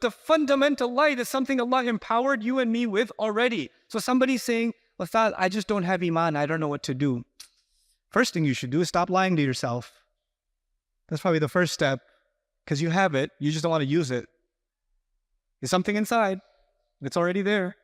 the fundamental light is something Allah empowered you and me with already. So somebody's saying, Ustad, I just don't have Iman, I don't know what to do. First thing you should do is stop lying to yourself. That's probably the first step, because you have it, you just don't want to use it. There's something inside, it's already there.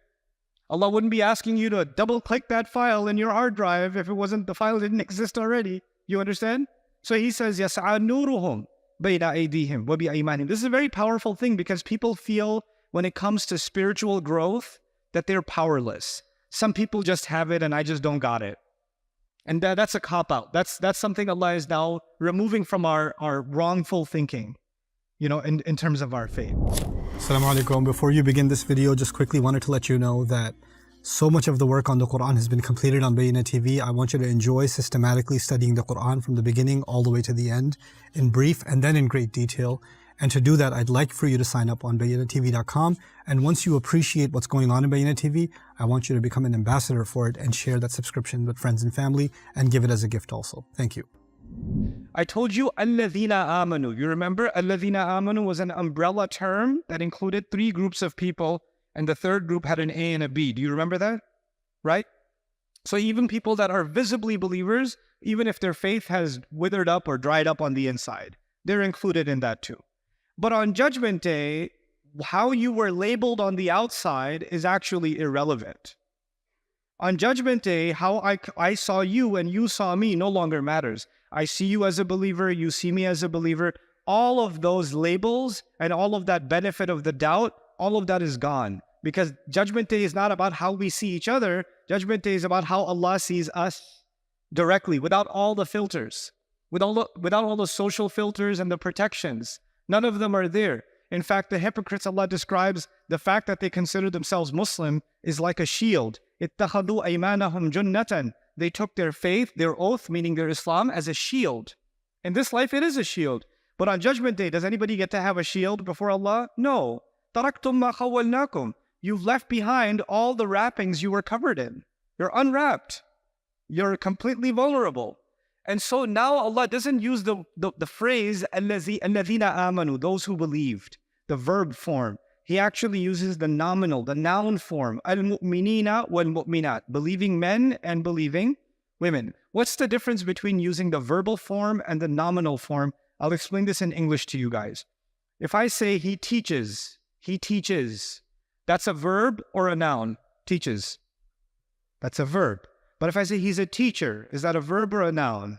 Allah wouldn't be asking you to double-click that file in your hard drive if the file didn't exist already. You understand? So he says, يَسْعَى نُورُهُمْ بَيْنَ أَيْدِيهِمْ وَبِأَيْمَانِهِم. This is a very powerful thing because people feel when it comes to spiritual growth that they're powerless. Some people just have it and I just don't got it. And that's a cop-out. That's something Allah is now removing from our wrongful thinking, in terms of our faith. Assalamu alaikum. Before you begin this video, just quickly wanted to let you know that so much of the work on the Quran has been completed on Bayyinah TV. I want you to enjoy systematically studying the Quran from the beginning all the way to the end in brief and then in great detail. And to do that, I'd like for you to sign up on BayyinahTV.com. And once you appreciate what's going on in Bayyinah TV, I want you to become an ambassador for it and share that subscription with friends and family and give it as a gift also. Thank you. I told you, الَّذِينَ آمَنُوا. You remember, الَّذِينَ آمَنُوا was an umbrella term that included 3 groups of people, and the third group had an A and a B. Do you remember that? Right? So even people that are visibly believers, even if their faith has withered up or dried up on the inside, they're included in that too. But on Judgment Day, how you were labeled on the outside is actually irrelevant. On Judgment Day, how I saw you and you saw me no longer matters. I see you as a believer, you see me as a believer. All of those labels and all of that benefit of the doubt, all of that is gone. Because Judgment Day is not about how we see each other. Judgment Day is about how Allah sees us directly, without all the filters, without all the social filters and the protections. None of them are there. In fact, the hypocrites, Allah describes the fact that they consider themselves Muslim is like a shield. اتَّخَذُوا أَيْمَانَهُمْ جُنَّةً. They took their faith, their oath, meaning their Islam, as a shield. In this life, it is a shield. But on Judgment Day, does anybody get to have a shield before Allah? No. تَرَكْتُمْ مَا خَوَّلْنَاكُمْ. You've left behind all the wrappings you were covered in. You're unwrapped. You're completely vulnerable. And so now Allah doesn't use the phrase الَّذِينَ آمَنُوا, those who believed, the verb form. He actually uses the nominal, the noun form, al-mu'minina wal-mu'minat, believing men and believing women. What's the difference between using the verbal form and the nominal form? I'll explain this in English to you guys. If I say he teaches, that's a verb or a noun? Teaches. That's a verb. But if I say he's a teacher, is that a verb or a noun?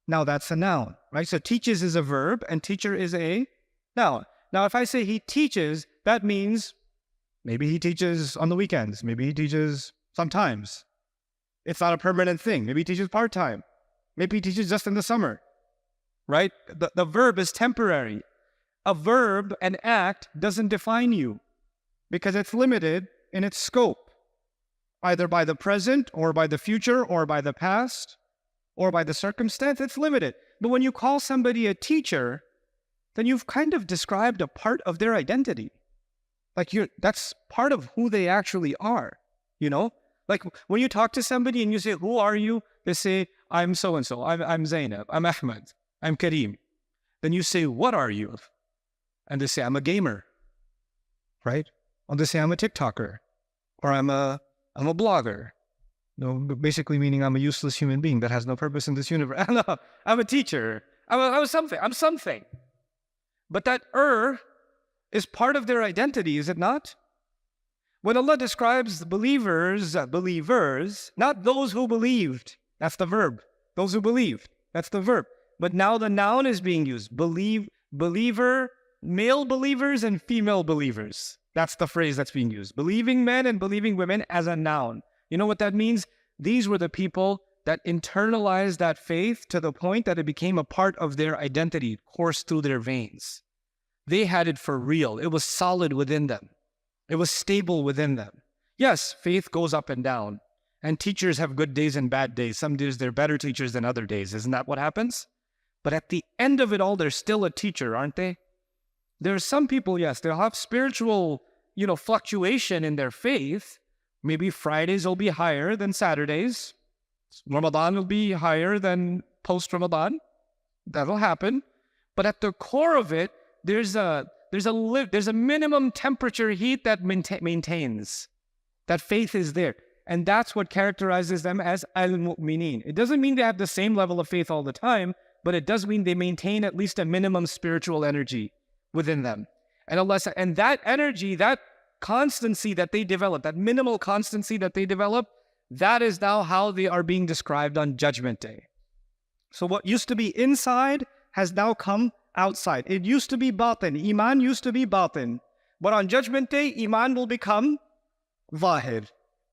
Now that's a noun, right? So teaches is a verb and teacher is a noun. Now if I say he teaches, that means maybe he teaches on the weekends. Maybe he teaches sometimes. It's not a permanent thing. Maybe he teaches part-time. Maybe he teaches just in the summer, right? The verb is temporary. A verb, an act, doesn't define you because it's limited in its scope, either by the present or by the future or by the past or by the circumstance. It's limited. But when you call somebody a teacher, then you've kind of described a part of their identity. Like that's part of who they actually are, Like when you talk to somebody and you say, who are you? They say, I'm so-and-so, I'm Zainab, I'm Ahmed, I'm Kareem. Then you say, what are you? And they say, I'm a gamer, right? Or they say, I'm a TikToker, or I'm a blogger. Basically meaning I'm a useless human being that has no purpose in this universe. No, I'm a teacher, I'm something. But that is part of their identity, is it not? When Allah describes the believers, not those who believed, that's the verb. Those who believed, that's the verb. But now the noun is being used. Believer, male believers and female believers. That's the phrase that's being used. Believing men and believing women as a noun. You know what that means? These were the people that internalized that faith to the point that it became a part of their identity, coursed through their veins. They had it for real. It was solid within them. It was stable within them. Yes, faith goes up and down. And teachers have good days and bad days. Some days they're better teachers than other days. Isn't that what happens? But at the end of it all, they're still a teacher, aren't they? There are some people, yes, they'll have spiritual, fluctuation in their faith. Maybe Fridays will be higher than Saturdays. Ramadan will be higher than post-Ramadan. That'll happen. But at the core of it, there's a there's a minimum temperature heat that maintains. That faith is there. And that's what characterizes them as al-mu'mineen. It doesn't mean they have the same level of faith all the time, but it does mean they maintain at least a minimum spiritual energy within them. And that energy, that constancy that they develop, that minimal constancy that they develop, that is now how they are being described on Judgment Day. So what used to be inside has now come outside. It used to be batin. Iman used to be batin. But on Judgment Day, Iman will become zahir.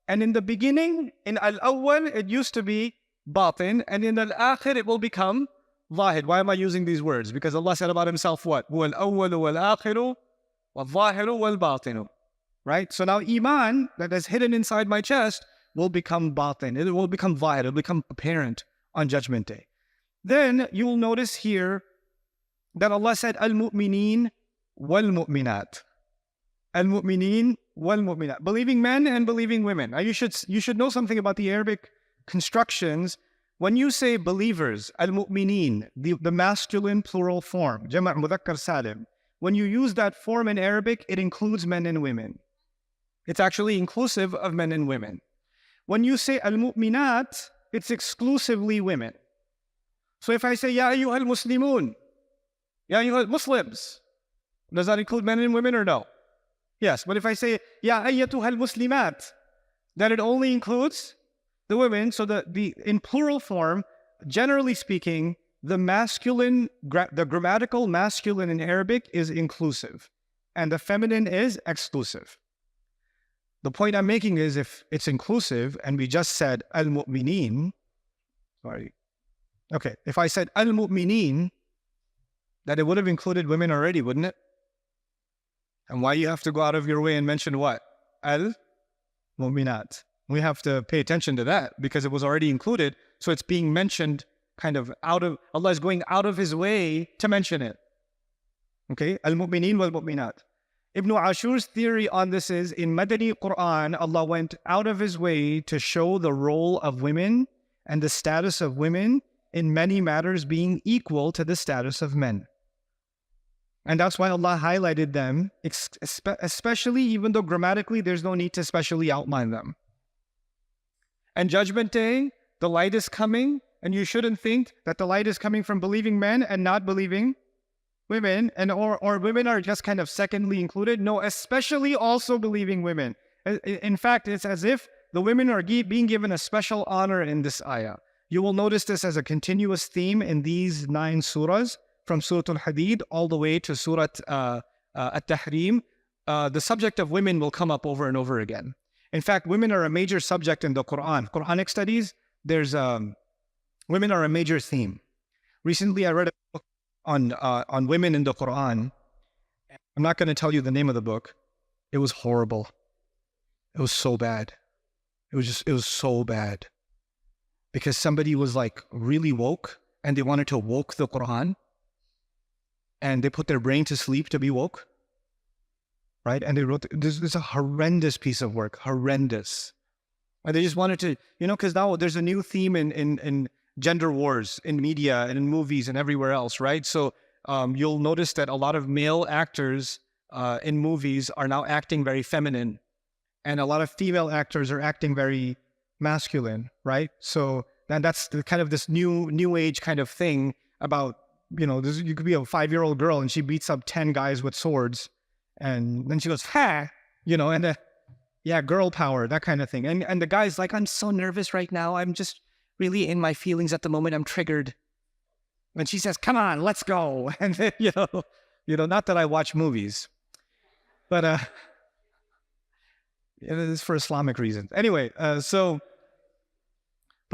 And in the beginning, in al-awwal, it used to be batin. And in al-akhir, it will become zahir. Why am I using these words? Because Allah said about Himself what? هُوَ الْأَوَّلُ وَالْآخِرُ وَالظَّاهِرُ وَالْبَاطِنُ. Right? So now Iman, that is hidden inside my chest, will become batin. It will become zahir. It will become apparent on Judgment Day. Then you will notice here that Allah said, Al-Mu'mineen wal-Mu'minat. Al-Mu'mineen wal-Mu'minat. Believing men and believing women. Now you should know something about the Arabic constructions. When you say believers, Al-Mu'mineen, the masculine plural form, Jama' Mudhakkar Salim, when you use that form in Arabic, it includes men and women. It's actually inclusive of men and women. When you say Al-Mu'minat, it's exclusively women. So if I say, Ya ayyuhal Muslimun, Ya ayyuhal Muslims, does that include men and women or no? Yes, but if I say, Ya ayyatuhal Muslimat, then it only includes the women. So in plural form, generally speaking, the grammatical masculine in Arabic is inclusive, and the feminine is exclusive. The point I'm making is if it's inclusive, and we just said al-mu'mineen, if I said al-mu'mineen, that it would have included women already, wouldn't it? And why you have to go out of your way and mention what? Al-mu'minat. We have to pay attention to that because it was already included, so it's being mentioned kind of Allah is going out of His way to mention it. Okay? Al-mu'mineen wal-mu'minat. Ibn Ashur's theory on this is, in Madani Quran, Allah went out of His way to show the role of women and the status of women in many matters being equal to the status of men. And that's why Allah highlighted them, especially even though grammatically there's no need to specially outline them. And Judgment Day, the light is coming, and you shouldn't think that the light is coming from believing men and not believing women, or women are just kind of secondly included. No, especially also believing women. In fact, it's as if the women are being given a special honor in this ayah. You will notice this as a continuous theme in these 9 surahs, from Surah Al-Hadid all the way to Surah At-Tahrim. The subject of women will come up over and over again. In fact, women are a major subject in the Quran. Quranic studies, women are a major theme. Recently, I read a book on women in the Quran. I'm not going to tell you the name of the book. It was horrible. It was so bad. It was so bad. Because somebody was like really woke and they wanted to woke the Quran. And they put their brain to sleep to be woke. Right? And they wrote, this is a horrendous piece of work. Horrendous. And they just wanted to, because now there's a new theme in gender wars in media and in movies and everywhere else, right? So you'll notice that a lot of male actors in movies are now acting very feminine. And a lot of female actors are acting very masculine, right? So that's kind of this new age kind of thing about, you could be a 5-year-old girl and she beats up 10 guys with swords. And then she goes, ha, and yeah, girl power, that kind of thing. And the guy's like, I'm so nervous right now. I'm just really in my feelings at the moment. I'm triggered. And she says, come on, let's go. And then, not that I watch movies, but it is for Islamic reasons. Anyway, but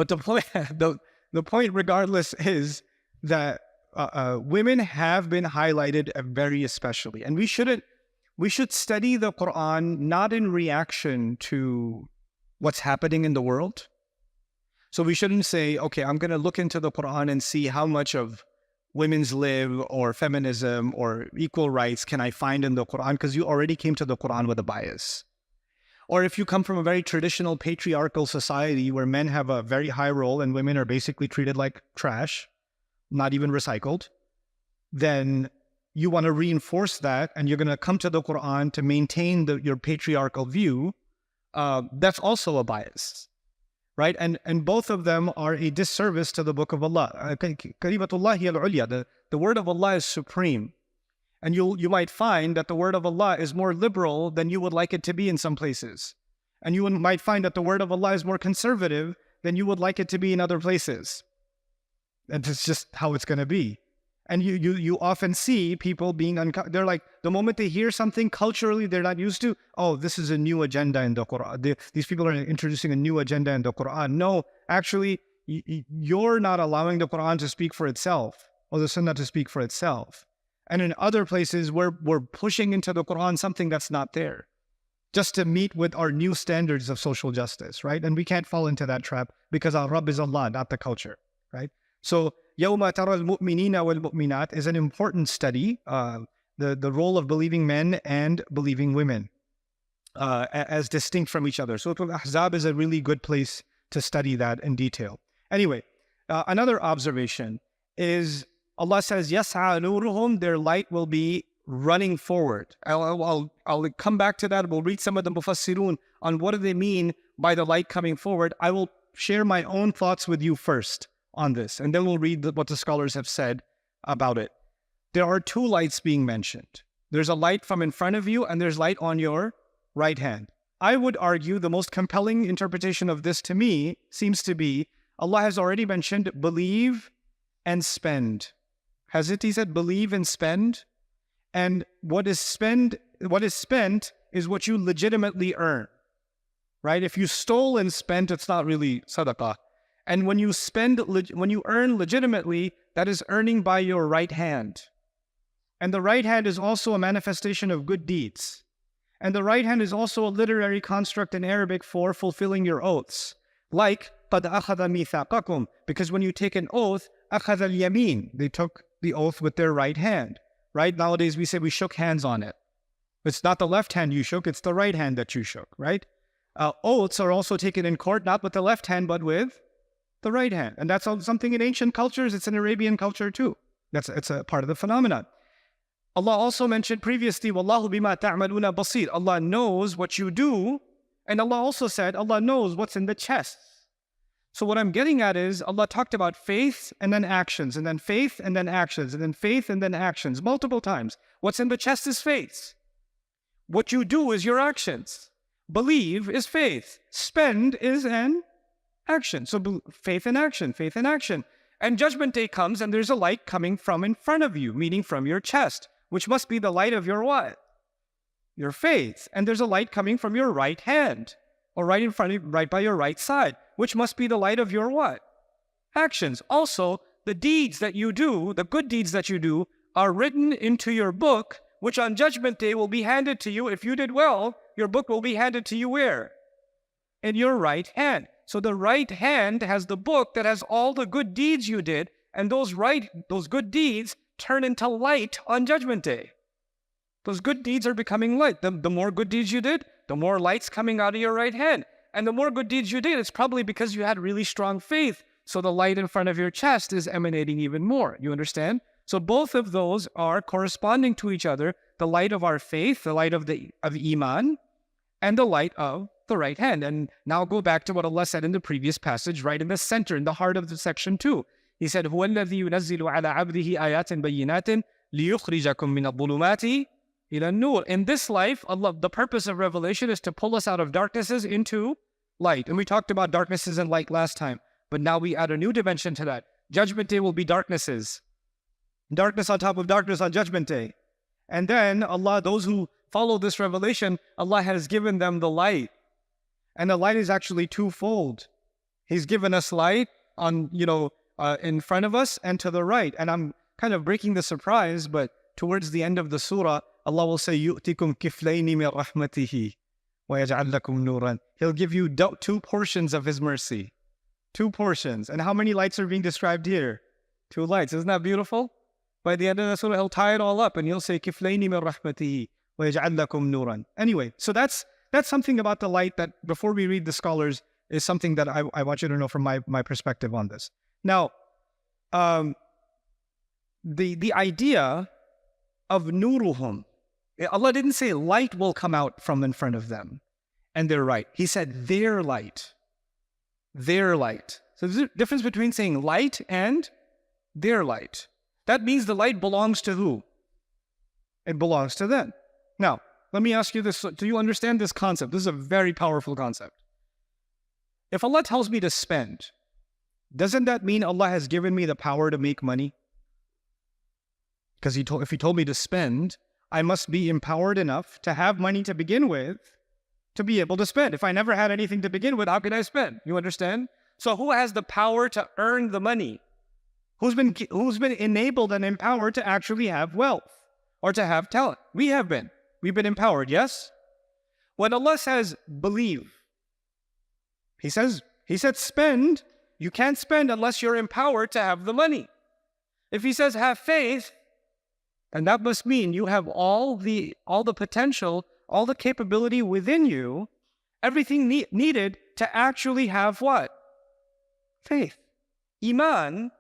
the point regardless is that women have been highlighted very especially. And we should study the Quran not in reaction to what's happening in the world. So we shouldn't say, okay, I'm going to look into the Quran and see how much of women's lib or feminism or equal rights can I find in the Quran, because you already came to the Quran with a bias. Or if you come from a very traditional patriarchal society where men have a very high role and women are basically treated like trash, not even recycled, then you want to reinforce that, and you're going to come to the Quran to maintain your patriarchal view, that's also a bias, right? And both of them are a disservice to the Book of Allah. Kalimatullahi al-ulya, the word of Allah is supreme. And you might find that the word of Allah is more liberal than you would like it to be in some places. And you might find that the word of Allah is more conservative than you would like it to be in other places. And it's just how it's going to be. And you often see people being they're like, the moment they hear something culturally they're not used to, oh, this is a new agenda in the Quran. These people are introducing a new agenda in the Quran. No, actually, you're not allowing the Quran to speak for itself, or the Sunnah to speak for itself. And in other places, we're pushing into the Quran something that's not there, just to meet with our new standards of social justice, right? And we can't fall into that trap because our Rabb is Allah, not the culture, right? So, يَوْمَ تَرَى الْمُؤْمِنِينَ وَالْمُؤْمِنَاتِ is an important study, the role of believing men and believing women as distinct from each other. Surah Al-Ahzab is a really good place to study that in detail. Anyway, another observation is Allah says, يَسْعَى نُورُهُمْ, their light will be running forward. I'll come back to that. We'll read some of the Mufassirun on what do they mean by the light coming forward. I will share my own thoughts with you first on this, and then we'll read what the scholars have said about it. There are two lights being mentioned. There's a light from in front of you, and there's light on your right hand. I would argue the most compelling interpretation of this to me seems to be Allah has already mentioned believe and spend. Has it? He said believe and spend. And what is spent is what you legitimately earn, right? If you stole and spent, it's not really sadaqah. And when you earn legitimately, that is earning by your right hand. And the right hand is also a manifestation of good deeds. And the right hand is also a literary construct in Arabic for fulfilling your oaths. Like, قَدْ أَخَذَ مِيثَاقَكُمْ, because when you take an oath, أَخَذَ الْيَمِينَ, they took the oath with their right hand. Right? Nowadays we say we shook hands on it. It's not the left hand you shook, it's the right hand that you shook, right? Oaths are also taken in court, not with the left hand, but with the right hand. And that's something in ancient cultures, it's in Arabian culture too. It's a part of the phenomenon. Allah also mentioned previously, وَاللَّهُ بِمَا تَعْمَلُونَ بَصِيرٌ. Allah knows what you do, and Allah also said, Allah knows what's in the chest. So what I'm getting at is, Allah talked about faith and then actions, and then faith and then actions, and then faith and then actions, multiple times. What's in the chest is faith. What you do is your actions. Believe is faith. Spend is an action. So faith and action, faith and action. And Judgment Day comes and there's a light coming from in front of you, meaning from your chest, which must be the light of your what? Your faith. And there's a light coming from your right hand, or right in front of you, right by your right side, which must be the light of your what? Actions. Also, the deeds that you do, the good deeds that you do, are written into your book, which on Judgment Day will be handed to you. If you did well, your book will be handed to you where? In your right hand. So the right hand has the book that has all the good deeds you did, and those good deeds turn into light on Judgment Day. Those good deeds are becoming light. The more good deeds you did, the more light's coming out of your right hand. And the more good deeds you did, it's probably because you had really strong faith. So the light in front of your chest is emanating even more. You understand? So both of those are corresponding to each other. The light of our faith, the light of Iman, and the light of the right hand. And now go back to what Allah said in the previous passage, right in the center, in the heart of the section 2. He said, هُوَ الَّذِي يُنَزِّلُ عَلَىٰ عَبْدِهِ آيَاتٍ بَيِّنَاتٍ لِيُخْرِجَكُم مِّنَ الظُّلُمَاتِ إِلَى النُّورِ. In this life, Allah, the purpose of revelation is to pull us out of darknesses into light. And we talked about darknesses and light last time, but now we add a new dimension to that. Judgment Day will be darknesses. Darkness on top of darkness on Judgment Day. And then Allah, those who follow this revelation, Allah has given them the light. And the light is actually twofold. He's given us light on, in front of us and to the right. And I'm kind of breaking the surprise, but towards the end of the surah, Allah will say, يُؤْتِكُمْ كِفْلَيْنِ مِنْ رَحْمَتِهِ وَيَجْعَلْ لَكُمْ نُورًا. He'll give you 2 portions of His mercy. 2 portions. And how many lights are being described here? 2 lights. Isn't that beautiful? By the end of the surah, He'll tie it all up and He'll say, كِفْلَيْنِ مِنْ رَحْمَتِهِ وَيَجْعَلْ لَكُمْ نُورًا. Anyway, so that's something about the light that, before we read the scholars, is something that I want you to know from my perspective on this. Now, the idea of nuruhum. Allah didn't say light will come out from in front of them and they're right. He said their light. Their light. So there's a difference between saying light and their light. That means the light belongs to who? It belongs to them. Now, let me ask you this. Do you understand this concept? This is a very powerful concept. If Allah tells me to spend, doesn't that mean Allah has given me the power to make money? Because if He told me to spend, I must be empowered enough to have money to begin with to be able to spend. If I never had anything to begin with, how can I spend? You understand? So who has the power to earn the money? Who's been enabled and empowered to actually have wealth or to have talent? We have been. We've been empowered, yes? When Allah says, believe, He said spend. You can't spend unless you're empowered to have the money. If He says have faith, and that must mean you have all the potential, all the capability within you, everything needed to actually have what? Faith. Iman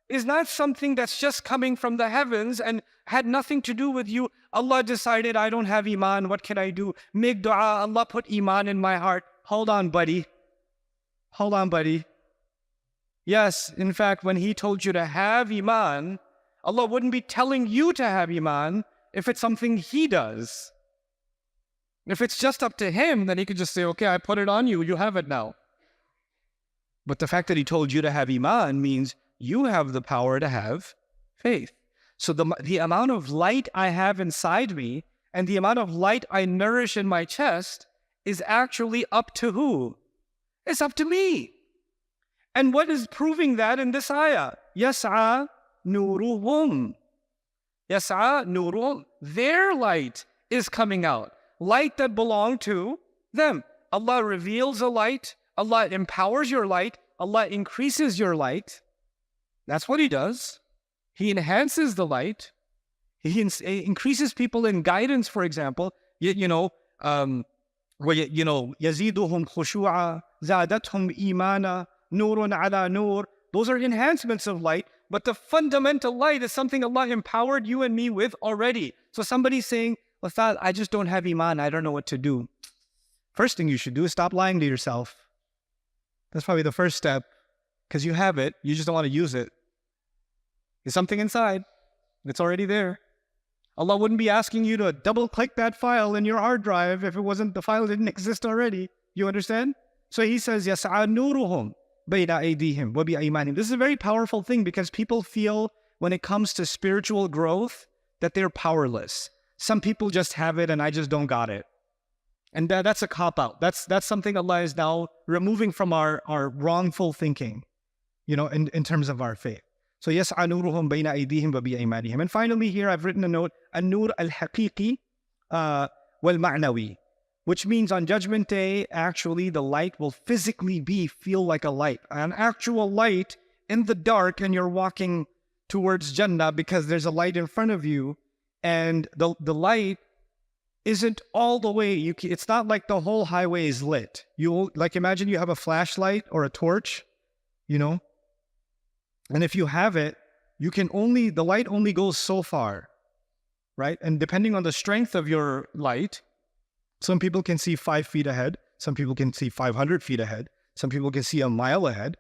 is not something that's just coming from the heavens and had nothing to do with you. Allah decided, I don't have Iman, what can I do? Make dua, Allah put Iman in my heart. Hold on, buddy. Hold on, buddy. Yes, in fact, when He told you to have Iman, Allah wouldn't be telling you to have Iman if it's something He does. If it's just up to Him, then He could just say, okay, I put it on you, you have it now. But the fact that He told you to have Iman means you have the power to have faith. So the amount of light I have inside me and the amount of light I nourish in my chest is actually up to who? It's up to me. And what is proving that in this ayah? Yas'a nuruhum. Yas'a nuruhum. Their light is coming out. Light that belonged to them. Allah reveals a light. Allah empowers your light. Allah increases your light. That's what He does. He enhances the light. He increases people in guidance, for example. يَزِيدُهُمْ خُشُوعًا زَادَتْهُمْ إِيمَانًا نُورٌ عَلَى نُور. Those are enhancements of light, but the fundamental light is something Allah empowered you and me with already. So somebody's saying, Ustad, I just don't have Iman, I don't know what to do. First thing you should do is stop lying to yourself. That's probably the first step, because you have it, you just don't want to use it. There's something inside. It's already there. Allah wouldn't be asking you to double-click that file in your hard drive if the file didn't exist already. You understand? So He says, يَسْعَى نُورُهُمْ بَيْنَ أَيْدِيهِمْ وَبِأَيْمَانِهِمْ. This is very powerful thing because people feel when it comes to spiritual growth that they're powerless. Some people just have it and I just don't got it. And that's a cop-out. That's something Allah is now removing from our wrongful thinking, in terms of our faith. So يَسْعَى نُورُهُمْ بَيْنَ أَيْدِيهِمْ وَبِأَيْمَانِهِمْ. And finally here I've written a note, النور الحقيقي والمعنوي, which means on Judgment Day, actually the light will physically feel like a light. An actual light in the dark, and you're walking towards Jannah because there's a light in front of you, and the light isn't all the way, it's not like the whole highway is lit. Imagine you have a flashlight or a torch, and if you have it, the light only goes so far, right? And depending on the strength of your light, some people can see 5 feet ahead, some people can see 500 feet ahead, some people can see a mile ahead,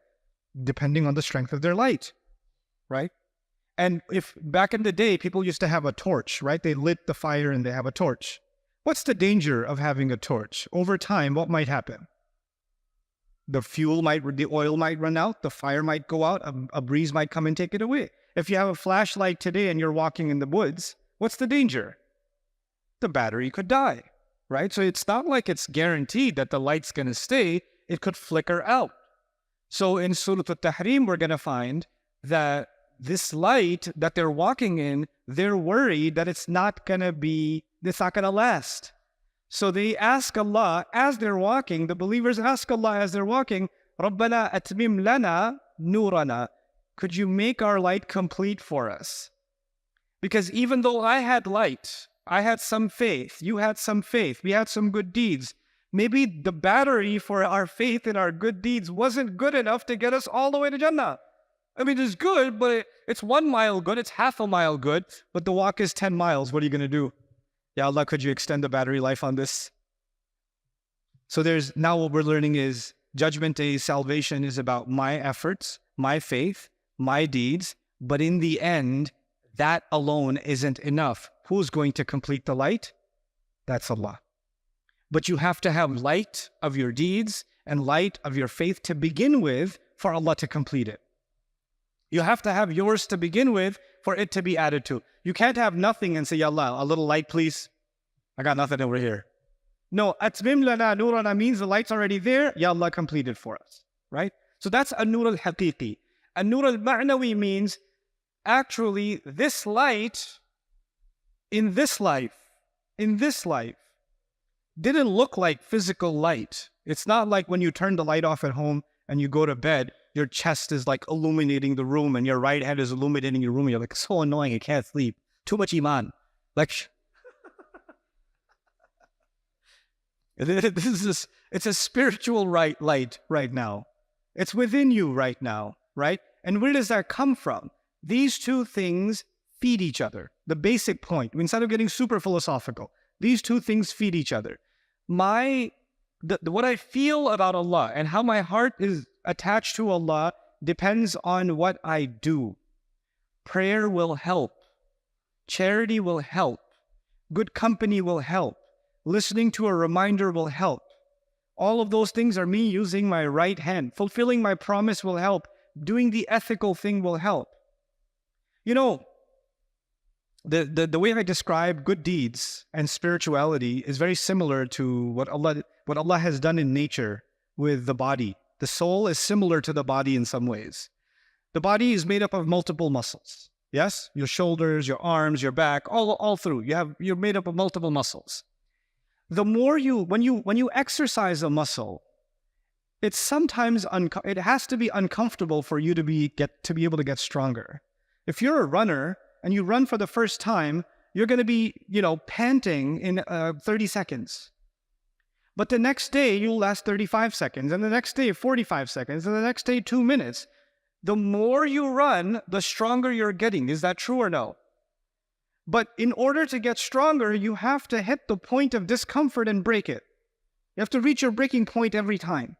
depending on the strength of their light, right? And if back in the day, people used to have a torch, right? They lit the fire and they have a torch. What's the danger of having a torch? Over time, what might happen? The oil might run out, the fire might go out, a breeze might come and take it away. If you have a flashlight today and you're walking in the woods, what's the danger? The battery could die, right? So it's not like it's guaranteed that the light's going to stay. It could flicker out. So in Surah Al-Tahrim, we're going to find that this light that they're walking in, they're worried that it's not going to last. So they ask Allah as they're walking, the believers ask Allah as they're walking, رَبَّنَا أَتْمِمْ لَنَا نُورَنَا. Could you make our light complete for us? Because even though I had light, I had some faith, you had some faith, we had some good deeds, maybe the battery for our faith and our good deeds wasn't good enough to get us all the way to Jannah. I mean, it's good, but it's 1 mile good, it's half a mile good, but the walk is 10 miles. What are you going to do? Ya Allah, could you extend the battery life on this? So now what we're learning is Judgment Day salvation is about my efforts, my faith, my deeds, but in the end, that alone isn't enough. Who's going to complete the light? That's Allah. But you have to have light of your deeds and light of your faith to begin with for Allah to complete it. You have to have yours to begin with for it to be added to. You can't have nothing and say, Ya Allah, a little light, please. I got nothing over here. No, atmim lana nurana means the light's already there. Ya Allah, complete it for us, right? So that's an-nur al-haqiqi. An-nur al-ma'nawi means actually this light in this life, didn't look like physical light. It's not like when you turn the light off at home and you go to bed, your chest is like illuminating the room and your right hand is illuminating your room. You're like, so annoying, I can't sleep. Too much iman. Like, it's a spiritual light right now. It's within you right now, right? And where does that come from? These two things feed each other. The basic point, instead of getting super philosophical, these two things feed each other. What I feel about Allah and how my heart is attached to Allah depends on what I do. Prayer will help. Charity will help. Good company will help. Listening to a reminder will help. All of those things are me using my right hand. Fulfilling my promise will help. Doing the ethical thing will help. You know, the way I describe good deeds and spirituality is very similar to what Allah has done in nature with the body. The soul is similar to the body in some ways. The body is made up of multiple muscles. Yes? Your shoulders, your arms, your back, all through. You're made up of multiple muscles. The more when you exercise a muscle, it's sometimes it has to be uncomfortable for you to be able to get stronger. If you're a runner and you run for the first time, you're going to be, panting in 30 seconds. But the next day, you'll last 35 seconds, and the next day, 45 seconds, and the next day, 2 minutes. The more you run, the stronger you're getting. Is that true or no? But in order to get stronger, you have to hit the point of discomfort and break it. You have to reach your breaking point every time.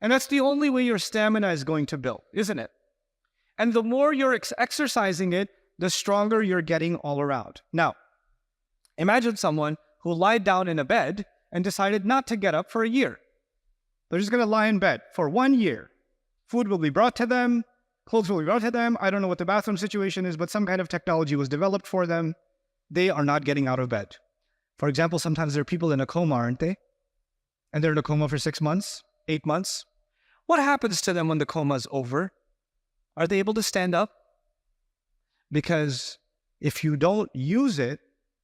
And that's the only way your stamina is going to build, isn't it? And the more you're exercising it, the stronger you're getting all around. Now, imagine someone who lied down in a bed and decided not to get up for a year. They're just going to lie in bed for 1 year. Food will be brought to them, clothes will be brought to them. I don't know what the bathroom situation is, but some kind of technology was developed for them. They are not getting out of bed. For example, sometimes there are people in a coma, aren't they? And they're in a coma for 6 months, 8 months. What happens to them when the coma is over? Are they able to stand up? Because if you don't use it,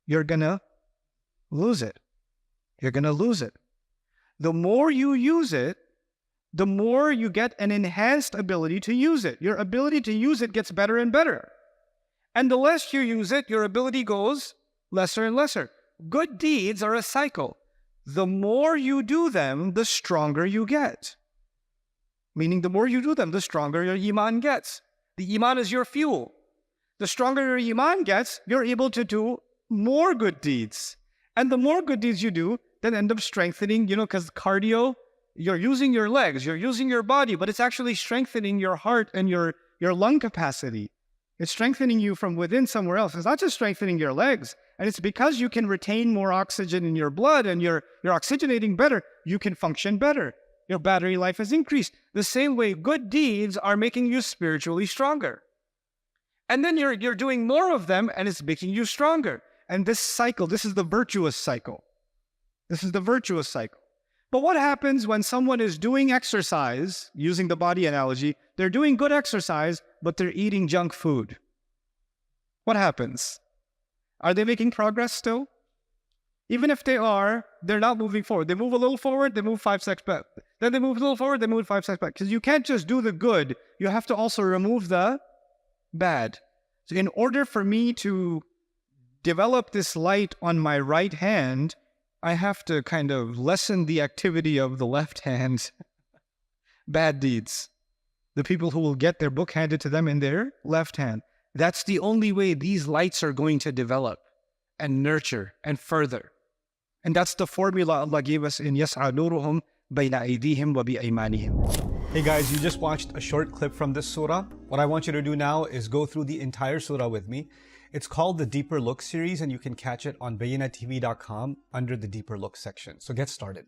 you're going to lose it. You're going to lose it. The more you use it, the more you get an enhanced ability to use it. Your ability to use it gets better and better. And the less you use it, your ability goes lesser and lesser. Good deeds are a cycle. The more you do them, the stronger you get. Meaning the more you do them, the stronger your iman gets. The iman is your fuel. The stronger your iman gets, you're able to do more good deeds. And the more good deeds you do, then end up strengthening, because cardio, you're using your legs, you're using your body, but it's actually strengthening your heart and your lung capacity. It's strengthening you from within somewhere else. It's not just strengthening your legs. And it's because you can retain more oxygen in your blood and you're oxygenating better, you can function better. Your battery life has increased. The same way good deeds are making you spiritually stronger. And then you're doing more of them and it's making you stronger. And this cycle, this is the virtuous cycle. This is the virtuous cycle. But what happens when someone is doing exercise, using the body analogy, they're doing good exercise, but they're eating junk food? What happens? Are they making progress still? Even if they are, they're not moving forward. They move a little forward, they move 5 steps back. Then they move a little forward, they move 5 steps back. Because you can't just do the good. You have to also remove the bad. So in order for me to develop this light on my right hand, I have to kind of lessen the activity of the left hand. Bad deeds. The people who will get their book handed to them in their left hand. That's the only way these lights are going to develop and nurture and further. And that's the formula Allah gave us in يَسْعَى نُورُهُمْ بَيْنَ أَيْدِيهِمْ وَبِأَيْمَانِهِمْ. Hey guys, you just watched a short clip from this surah. What I want you to do now is go through the entire surah with me. It's called the Deeper Look series, and you can catch it on bayinatv.com under the Deeper Look section. So get started.